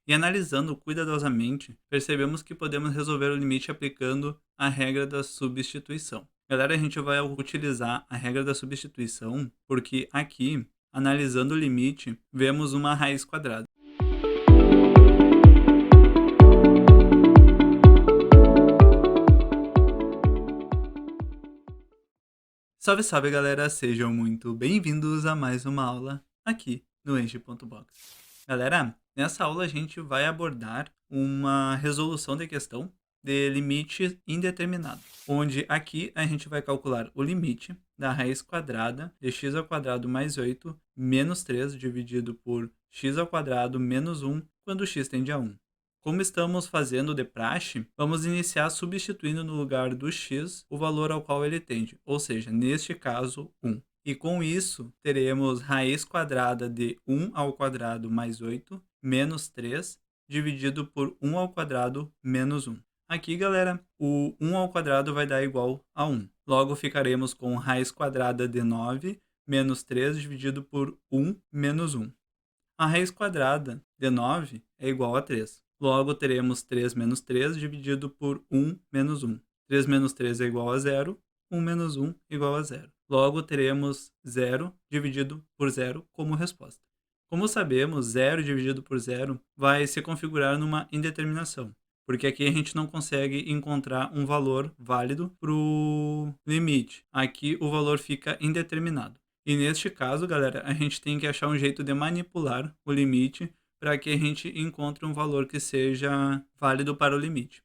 E analisando cuidadosamente, percebemos que podemos resolver o limite aplicando a regra da substituição. Galera, a gente vai utilizar a regra da substituição porque aqui, analisando o limite, vemos uma raiz quadrada. Salve, salve, galera! Sejam muito bem-vindos a mais uma aula aqui no Engie.box. Galera, nessa aula a gente vai abordar uma resolução de questão de limite indeterminado, onde aqui a gente vai calcular o limite da raiz quadrada de x ao quadrado mais 8 menos 3 dividido por x ao quadrado menos 1 quando x tende a 1. Como estamos fazendo de praxe, vamos iniciar substituindo no lugar do x o valor ao qual ele tende, ou seja, neste caso, 1. E com isso, teremos raiz quadrada de 1 ao quadrado mais 8 menos 3 dividido por 1 ao quadrado menos 1. Aqui, galera, o 1 ao quadrado vai dar igual a 1. Logo, ficaremos com raiz quadrada de 9 menos 3 dividido por 1 menos 1. A raiz quadrada de 9 é igual a 3. Logo, teremos 3 menos 3 dividido por 1 menos 1. 3 menos 3 é igual a 0. 1 menos 1 é igual a 0. Logo, teremos 0 dividido por 0 como resposta. Como sabemos, 0 dividido por 0 vai se configurar numa indeterminação, porque aqui a gente não consegue encontrar um valor válido para o limite. Aqui o valor fica indeterminado. E neste caso, galera, a gente tem que achar um jeito de manipular o limite para que a gente encontre um valor que seja válido para o limite.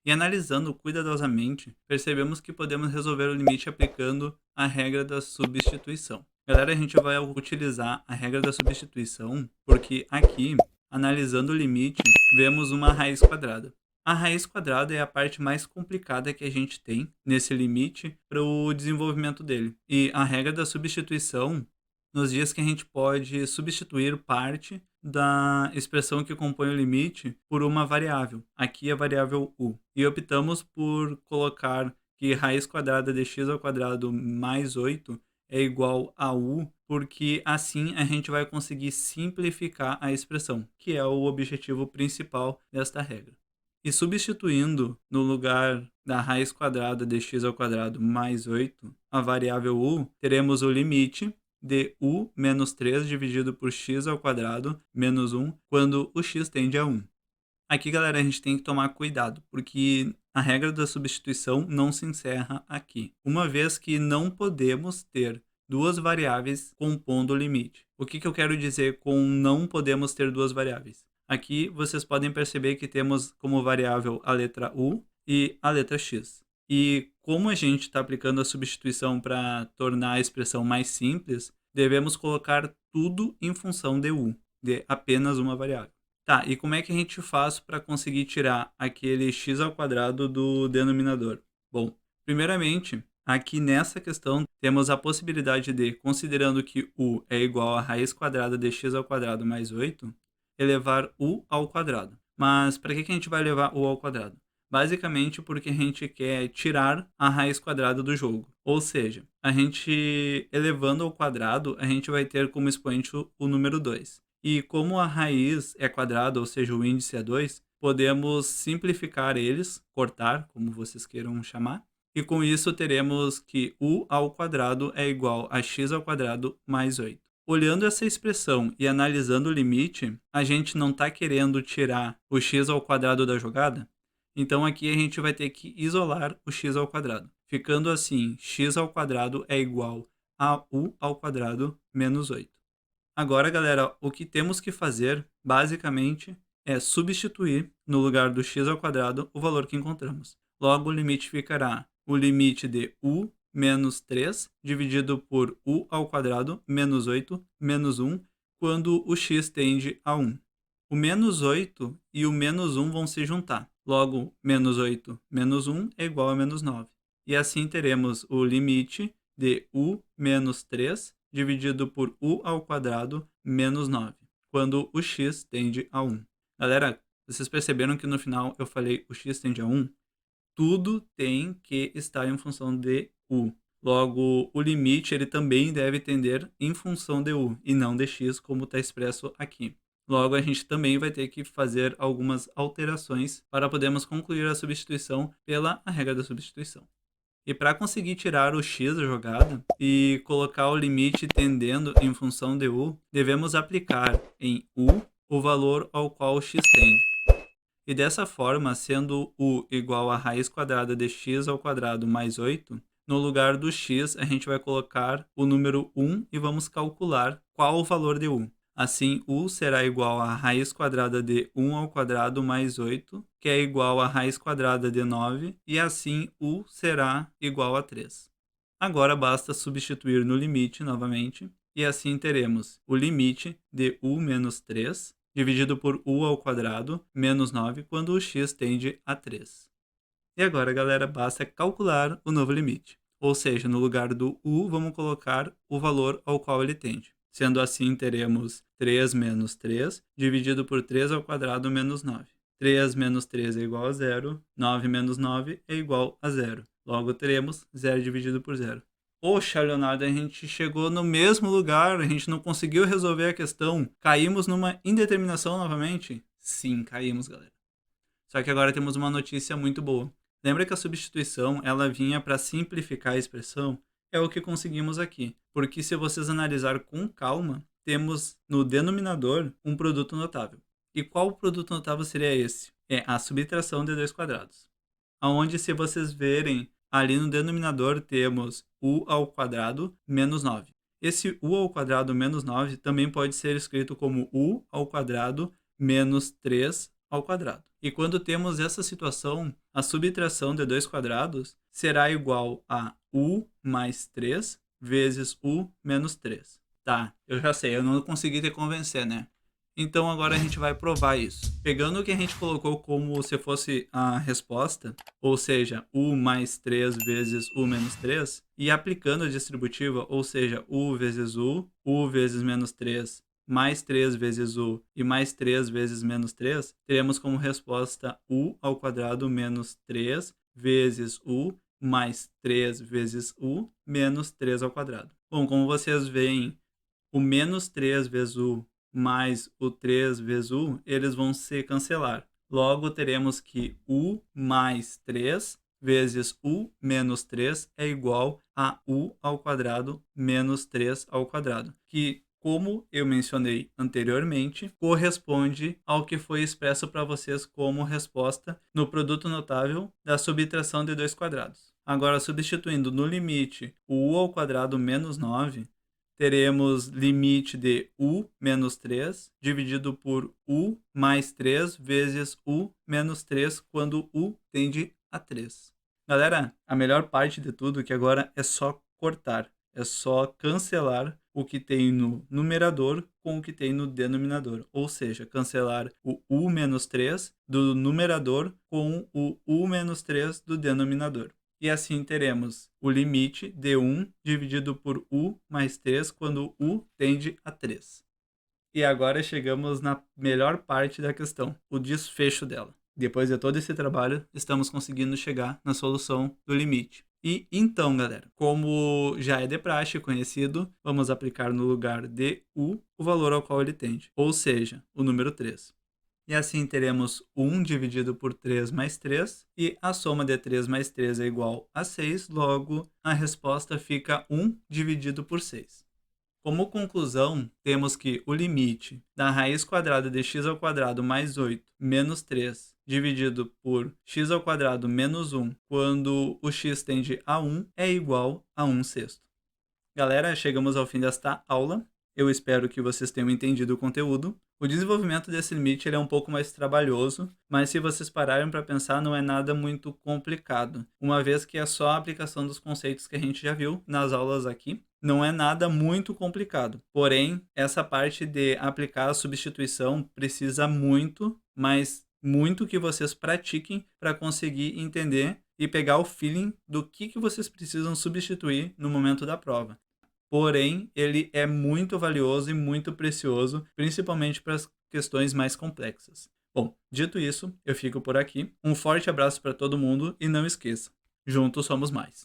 E analisando cuidadosamente, percebemos que podemos resolver o limite aplicando a regra da substituição. Galera, a gente vai utilizar a regra da substituição porque aqui, analisando o limite, vemos uma raiz quadrada. A raiz quadrada é a parte mais complicada que a gente tem nesse limite para o desenvolvimento dele. E a regra da substituição nos diz que a gente pode substituir parte da expressão que compõe o limite por uma variável. Aqui a variável u. E optamos por colocar que raiz quadrada de x ao quadrado mais 8 é igual a u, porque assim a gente vai conseguir simplificar a expressão, que é o objetivo principal desta regra. E substituindo no lugar da raiz quadrada de x ao quadrado mais 8, a variável u, teremos o limite de u menos 3 dividido por x ao quadrado menos 1, quando o x tende a 1. Aqui, galera, a gente tem que tomar cuidado, porque a regra da substituição não se encerra aqui, uma vez que não podemos ter duas variáveis compondo o limite. O que eu quero dizer com não podemos ter duas variáveis? Aqui vocês podem perceber que temos como variável a letra u e a letra x. E como a gente está aplicando a substituição para tornar a expressão mais simples, devemos colocar tudo em função de u, de apenas uma variável. Tá, e como é que a gente faz para conseguir tirar aquele x ao quadrado do denominador? Bom, primeiramente, aqui nessa questão temos a possibilidade de, considerando que u é igual a raiz quadrada de x ao quadrado mais 8, elevar u ao quadrado. Mas para que a gente vai levar u ao quadrado? Basicamente porque a gente quer tirar a raiz quadrada do jogo. Ou seja, a gente elevando ao quadrado, a gente vai ter como expoente o número 2. E como a raiz é quadrada, ou seja, o índice é 2, podemos simplificar eles, cortar, como vocês queiram chamar, e com isso teremos que u ao quadrado é igual a x ao quadrado mais 8. Olhando essa expressão e analisando o limite, a gente não está querendo tirar o x ao quadrado da jogada? Então aqui a gente vai ter que isolar o x ao quadrado, ficando assim, x ao quadrado é igual a u ao quadrado menos 8. Agora, galera, o que temos que fazer, basicamente, é substituir no lugar do x ao quadrado o valor que encontramos. Logo, o limite ficará o limite de u menos 3 dividido por u ao quadrado menos 8 menos 1, quando o x tende a 1. O menos 8 e o menos 1 vão se juntar. Logo, menos 8 menos 1 é igual a menos 9. E assim teremos o limite de u menos 3 dividido por u ao quadrado menos 9, quando o x tende a 1. Galera, vocês perceberam que no final eu falei o x tende a 1? Tudo tem que estar em função de u. Logo, o limite ele também deve tender em função de u, e não de x, como está expresso aqui. Logo, a gente também vai ter que fazer algumas alterações para podermos concluir a substituição pela a regra da substituição. E para conseguir tirar o x da jogada e colocar o limite tendendo em função de u, devemos aplicar em u o valor ao qual o x tende. E dessa forma, sendo u igual a raiz quadrada de x ao quadrado mais 8, no lugar do x a gente vai colocar o número 1 e vamos calcular qual o valor de u. Assim, u será igual a raiz quadrada de 1 ao quadrado mais 8, que é igual a raiz quadrada de 9, e assim u será igual a 3. Agora basta substituir no limite novamente, e assim teremos o limite de u menos 3 dividido por u ao quadrado menos 9 quando o x tende a 3. E agora, galera, basta calcular o novo limite. Ou seja, no lugar do u, vamos colocar o valor ao qual ele tende. Sendo assim, teremos 3 menos 3 dividido por 3 ao quadrado menos 9. 3 menos 3 é igual a 0, 9 menos 9 é igual a 0. Logo, teremos 0 dividido por 0. Poxa, Leonardo, a gente chegou no mesmo lugar, a gente não conseguiu resolver a questão. Caímos numa indeterminação novamente? Sim, caímos, galera. Só que agora temos uma notícia muito boa. Lembra que a substituição ela vinha para simplificar a expressão? É o que conseguimos aqui. Porque se vocês analisar com calma, temos no denominador um produto notável. E qual produto notável seria esse? É a subtração de 2 quadrados. Onde, se vocês verem, ali no denominador temos u ao quadrado menos 9. Esse u ao quadrado menos 9 também pode ser escrito como u ao quadrado menos 3 ao quadrado. E quando temos essa situação, a subtração de 2 quadrados será igual a u mais 3 vezes u menos 3. Tá, eu já sei, eu não consegui te convencer, né? Então agora a gente vai provar isso. Pegando o que a gente colocou como se fosse a resposta, ou seja, u mais 3 vezes u menos 3, e aplicando a distributiva, ou seja, u vezes u vezes menos 3, mais 3 vezes u e mais 3 vezes menos 3, teremos como resposta u ao quadrado menos 3 vezes u mais 3 vezes u menos 3 ao quadrado. Bom, como vocês veem, o menos 3 vezes u mais o 3 vezes u, eles vão se cancelar. Logo, teremos que u mais 3 vezes u menos 3 é igual a u ao quadrado menos 3 ao quadrado, que, como eu mencionei anteriormente, corresponde ao que foi expresso para vocês como resposta no produto notável da subtração de 2 quadrados. Agora, substituindo no limite o u ao quadrado menos 9, teremos limite de u menos 3 dividido por u mais 3 vezes u menos 3 quando u tende a 3. Galera, a melhor parte de tudo é que agora é só cortar, é só cancelar o que tem no numerador com o que tem no denominador, ou seja, cancelar o u menos 3 do numerador com o u menos 3 do denominador. E assim teremos o limite de 1 dividido por u mais 3 quando u tende a 3. E agora chegamos na melhor parte da questão, o desfecho dela. Depois de todo esse trabalho, estamos conseguindo chegar na solução do limite. E então, galera, como já é de praxe conhecido, vamos aplicar no lugar de u o valor ao qual ele tende, ou seja, o número 3. E assim teremos 1 dividido por 3 mais 3, e a soma de 3 mais 3 é igual a 6, logo a resposta fica 1 dividido por 6. Como conclusão, temos que o limite da raiz quadrada de x ao quadrado mais 8 menos 3 dividido por x ao quadrado menos 1, quando o x tende a 1, é igual a 1 sexto. Galera, chegamos ao fim desta aula. Eu espero que vocês tenham entendido o conteúdo. O desenvolvimento desse limite ele é um pouco mais trabalhoso, mas se vocês pararem para pensar, não é nada muito complicado, uma vez que é só a aplicação dos conceitos que a gente já viu nas aulas aqui. Não é nada muito complicado. Porém, essa parte de aplicar a substituição precisa muito, mas muito que vocês pratiquem para conseguir entender e pegar o feeling do que vocês precisam substituir no momento da prova. Porém, ele é muito valioso e muito precioso, principalmente para as questões mais complexas. Bom, dito isso, eu fico por aqui. Um forte abraço para todo mundo e não esqueça, juntos somos mais.